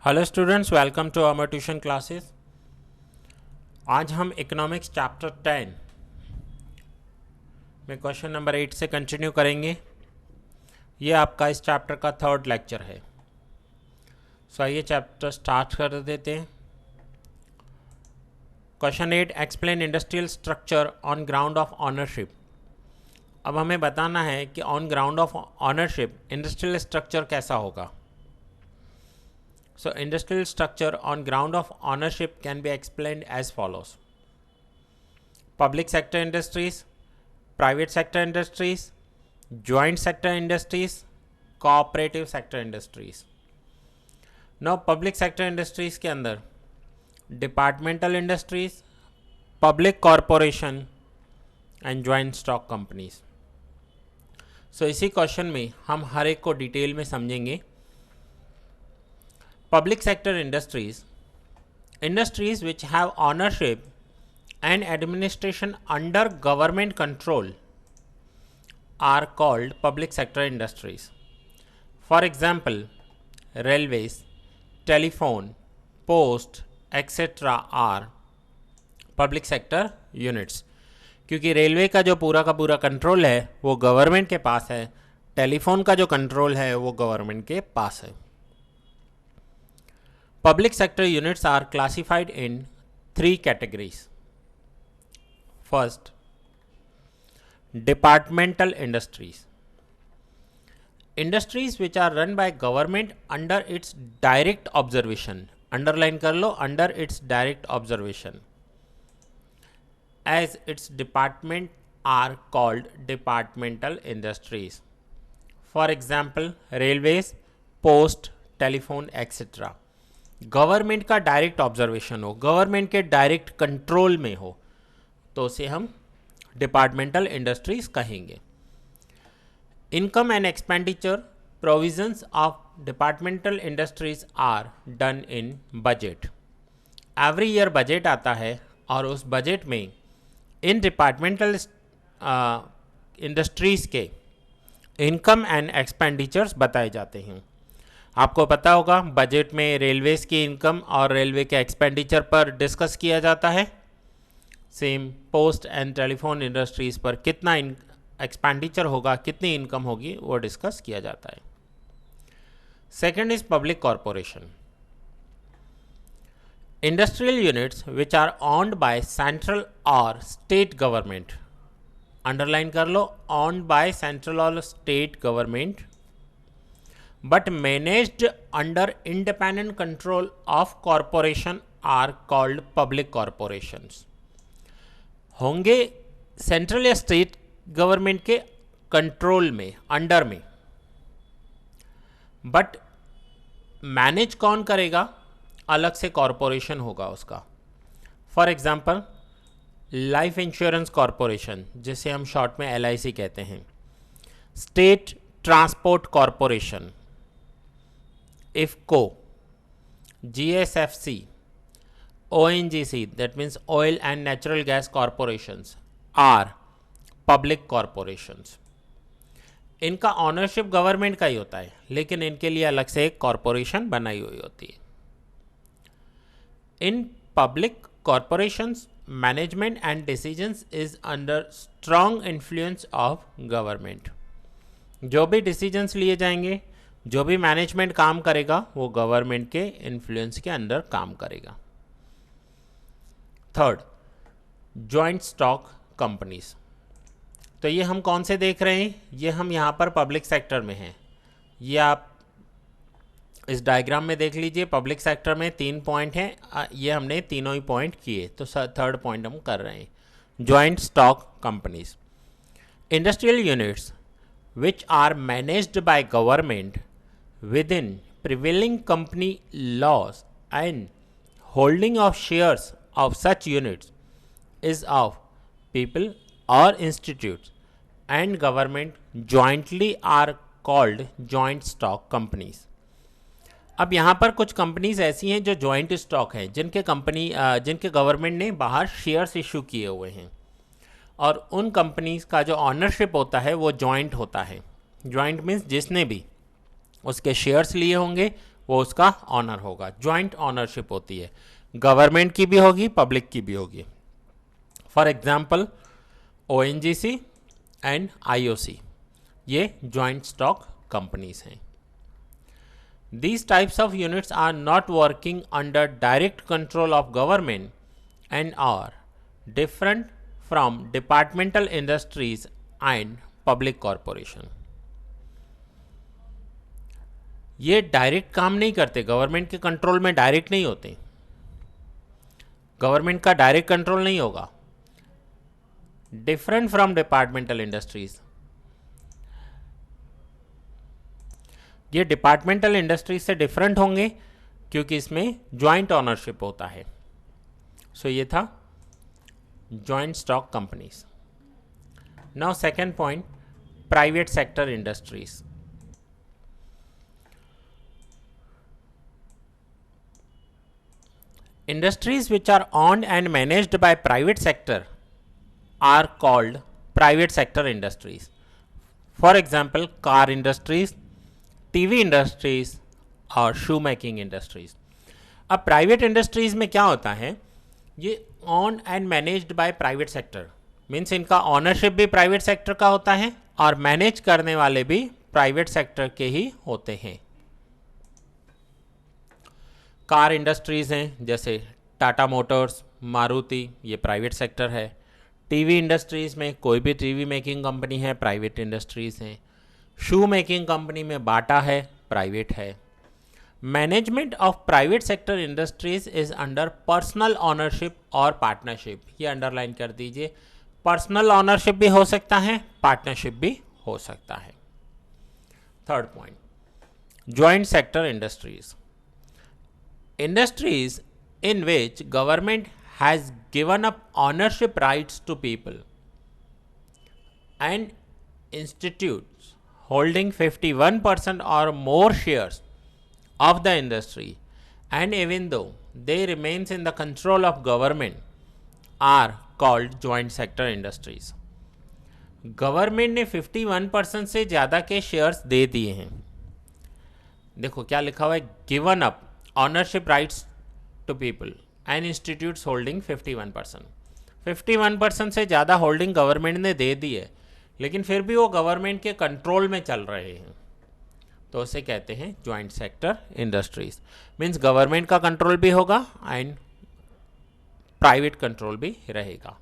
Hello students, welcome to our tuition classes. आज हम economics chapter 10 में क्वेश्चन नंबर 8 से कंटिन्यू करेंगे। ये आपका इस चैप्टर का थर्ड लेक्चर है। सो आइए चैप्टर स्टार्ट कर देते हैं। Question 8, explain industrial structure on ground of ownership. अब हमें बताना है कि on ground of ownership industrial structure कैसा होगा। So industrial structure on ground of ownership can be explained as follows. Public sector industries, private sector industries, joint sector industries, cooperative sector industries. Now public sector industries के अंदर departmental industries, public corporation and joint stock companies. So इसी question में हम हर एक को detail में समझेंगे। Public sector industries which have ownership and administration under government control are called public sector industries. For example, railways, telephone, post, etc. are public sector units. क्योंकि railway का जो पूरा कंट्रोल है वो गवर्नमेंट के पास है, टेलीफोन का जो कंट्रोल है वो गवर्नमेंट के पास है। Public sector units are classified in 3 categories. First, departmental industries. Industries which are run by government under its direct observation. Underline कर लो, under its direct observation. As its department are called departmental industries. For example, railways, post, telephone, etc. Government का direct observation हो, government के direct control में हो, तो उसे हम departmental industries कहेंगे। Income and expenditure provisions of departmental industries are done in budget. Every year budget आता है और उस बजट में इन डिपार्टमेंटल इंडस्ट्रीज के इनकम एंड एक्सपेंडिचर्स बताए जाते हैं। आपको पता होगा बजट में रेलवेज़ की इनकम और रेलवे के एक्सपेंडिचर पर डिस्कस किया जाता है। Same post and telephone industries पर कितना एक्सपेंडिचर होगा, कितनी इनकम होगी, वो डिस्कस किया जाता है। Second is public corporation. Industrial units which are owned by central और स्टेट गवर्नमेंट। अंडरलाइन कर लो, ऑन्ड बाय सेंट्रल और state government but managed under independent control of corporation are called public corporations. होंगे central या state government के control में, under में, but manage कौन करेगा, अलग से कॉरपोरेशन होगा उसका। For example life insurance corporation, जिसे हम शॉर्ट में LIC कहते हैं, state transport corporation, IFCO, GSFC, ONGC, that means Oil and Natural Gas Corporations are public corporations. इनका ऑनरशिप गवर्नमेंट का ही होता है, लेकिन इनके लिए अलग से एक कॉरपोरेशन बनाई हुई होती है। In public corporations management and decisions is under strong influence of government. जो भी डिसीजंस लिए जाएंगे, जो भी मैनेजमेंट काम करेगा, वो गवर्नमेंट के इन्फ्लुएंस के अंदर काम करेगा। Third, joint stock companies. तो ये हम कौन से देख रहे हैं, ये हम यहाँ पर पब्लिक सेक्टर में हैं। ये आप इस डायग्राम में देख लीजिए, पब्लिक सेक्टर में 3 पॉइंट हैं, ये हमने तीनों ही पॉइंट किए, तो थर्ड पॉइंट हम कर रहे हैं। Joint stock companies, industrial units which are managed by government within prevailing company laws and holding of shares of such units is of people or institutes and government jointly are called joint stock companies. अब यहाँ पर कुछ companies ऐसी हैं जो joint stock हैं, जिनके government ने बाहर शेयर्स इशू किए हुए हैं, और उन कंपनीज का जो ऑनरशिप होता है वो जॉइंट होता है। जॉइंट मीन्स जिसने भी उसके शेयर्स लिए होंगे वो उसका ऑनर होगा। जॉइंट ऑनरशिप होती है, गवर्नमेंट की भी होगी, पब्लिक की भी होगी। For example ONGC and IOC, ये जॉइंट स्टॉक कंपनीज हैं। These types of units are not working under direct control of government and are different from departmental industries and public corporation. ये direct काम नहीं करते, government के control में direct नहीं होते, गवर्नमेंट का डायरेक्ट कंट्रोल नहीं होगा। डिफरेंट फ्रॉम डिपार्टमेंटल इंडस्ट्रीज, ये डिपार्टमेंटल इंडस्ट्रीज से डिफरेंट होंगे क्योंकि इसमें ज्वाइंट ऑनरशिप होता है। सो ये था joint stock companies. Now second point, private sector industries. Industries which are owned and managed by private sector are called private sector industries. For example, car industries, TV industries और shoe making industries. अब private industries में क्या होता है, ये owned and managed by private sector, means इनका ownership भी private sector का होता है और मैनेज करने वाले भी प्राइवेट सेक्टर के ही होते हैं। कार इंडस्ट्रीज़ हैं जैसे टाटा मोटर्स, मारुति, ये प्राइवेट सेक्टर है। टीवी इंडस्ट्रीज़ में कोई भी टीवी मेकिंग कंपनी है, प्राइवेट इंडस्ट्रीज़ हैं। शू मेकिंग कंपनी में बाटा है, प्राइवेट है। Management of private sector industries is under personal ownership और पार्टनरशिप, ये अंडरलाइन कर दीजिए। पर्सनल ऑनरशिप भी हो सकता है, पार्टनरशिप भी हो सकता है। Third point, joint sector industries. Industries in which government has given up ownership rights to people and institutes holding 51% or more shares of the industry, and even though they remains in the control of government, are called joint sector industries. Government ने 51% से ज़्यादा के shares दे दिए हैं। देखो क्या लिखा हुआ है, given up ownership rights to people and institutes holding 51%। 51% से ज़्यादा होल्डिंग गवर्नमेंट ने दे दी है, लेकिन फिर भी वो गवर्नमेंट के कंट्रोल में चल रहे हैं, तो उसे कहते हैं joint sector industries. Means government का कंट्रोल भी होगा एंड प्राइवेट कंट्रोल भी रहेगा।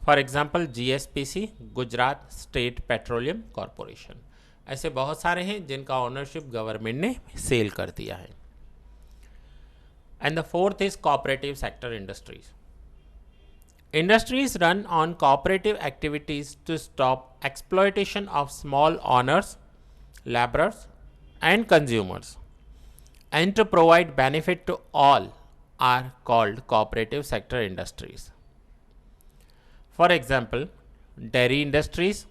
For example GSPC, Gujarat state petroleum corporation, ऐसे बहुत सारे हैं जिनका ऑनरशिप गवर्नमेंट ने सेल कर दिया है। And the fourth is cooperative sector industries. Industries run on cooperative activities to stop exploitation of small owners, laborers, and consumers, and to provide benefit to all are called cooperative sector industries. For example, dairy industries,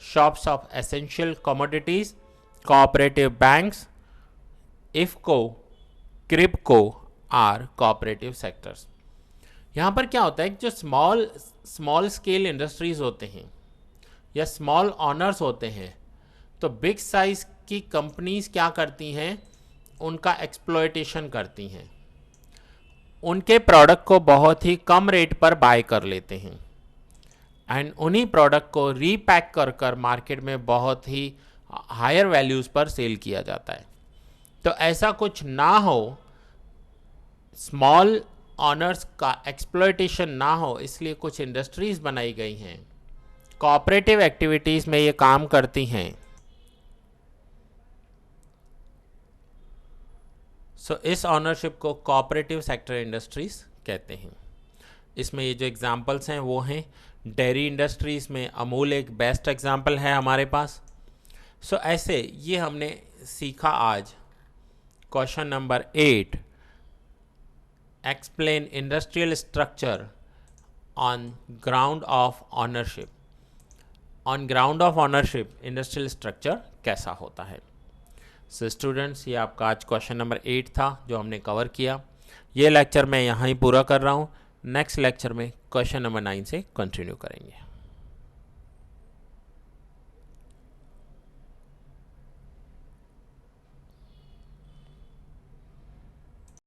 shops of essential commodities, cooperative banks, IFCO, KRIBHCO are cooperative sectors. यहाँ पर क्या होता है कि जो small scale industries होते हैं या स्मॉल ऑनर्स होते हैं, तो बिग साइज की कंपनीज क्या करती हैं, उनका एक्सप्लॉयटेशन करती हैं, उनके प्रोडक्ट को बहुत ही कम रेट पर बाय कर लेते हैं एंड उन्हीं प्रोडक्ट को रीपैक कर कर मार्केट में बहुत ही हायर वैल्यूज़ पर सेल किया जाता है। तो ऐसा कुछ ना हो, स्मॉल ऑनर्स का एक्सप्लॉयटेशन ना हो, इसलिए कुछ इंडस्ट्रीज बनाई गई हैं, कोऑपरेटिव एक्टिविटीज़ में ये काम करती हैं। सो इस ऑनरशिप को कोऑपरेटिव सेक्टर इंडस्ट्रीज कहते हैं। इसमें ये जो एग्जांपल्स हैं वो हैं डेयरी इंडस्ट्रीज़ में अमूल एक बेस्ट एग्जांपल है हमारे पास। सो ऐसे ये हमने सीखा आज। Question number 8, explain industrial structure on ground of ownership. On ground of ownership industrial structure कैसा होता है। सो स्टूडेंट्स, ये आपका आज क्वेश्चन नंबर 8 था जो हमने कवर किया। ये लेक्चर मैं यहाँ ही पूरा कर रहा हूँ। नेक्स्ट लेक्चर में क्वेश्चन नंबर 9 से कंटिन्यू करेंगे।